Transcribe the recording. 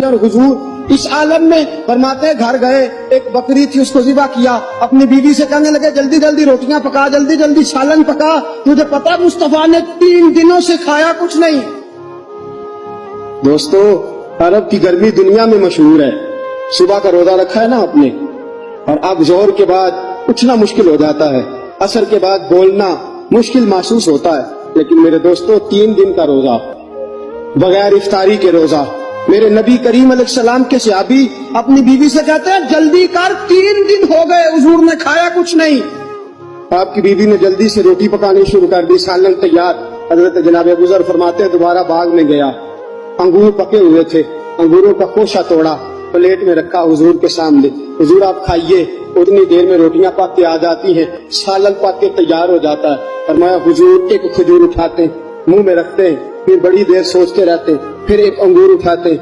और हुजूर इस आलम में फरमाते घर गए, एक बकरी थी उसको ज़िबा किया, अपनी बीवी से कहने लगे जल्दी जल्दी रोटियां पका, जल्दी जल्दी सालन पका, तुझे पता मुस्तफा ने 3 दिनों से खाया कुछ नहीं। दोस्तों अरब की गर्मी दुनिया में मशहूर है। सुबह का रोजा रखा है ना आपने, और अब जोहर के बाद उठना मुश्किल हो जाता है, असर के बाद बोलना मुश्किल महसूस होता है, लेकिन मेरे दोस्तों 3 दिन का रोजा बगैर इफ्तारी के रोजा, मेरे नबी करीम अलैहिस्सलाम के सहाबी अपनी बीवी से कहते हैं जल्दी कर, 3 दिन हो गए हुजूर ने खाया कुछ नहीं। आपकी बीवी ने जल्दी से रोटी पकानी शुरू कर दी, सालन तैयार। हजरत जनाब गुजर फरमाते हैं दोबारा बाग में गया, अंगूर पके हुए थे, अंगूरों का खोशा तोड़ा, प्लेट में रखा हुजूर के सामने, हुजूर आप खाइए। उतनी देर में रोटियां पक के आ जाती हैं, सालन पक के तैयार हो जाता है। फरमाया हुजूर एक खजूर उठाते मुंह में रखते, फिर बड़ी देर सोचते रहते, फिर एक अंगूर उठाते,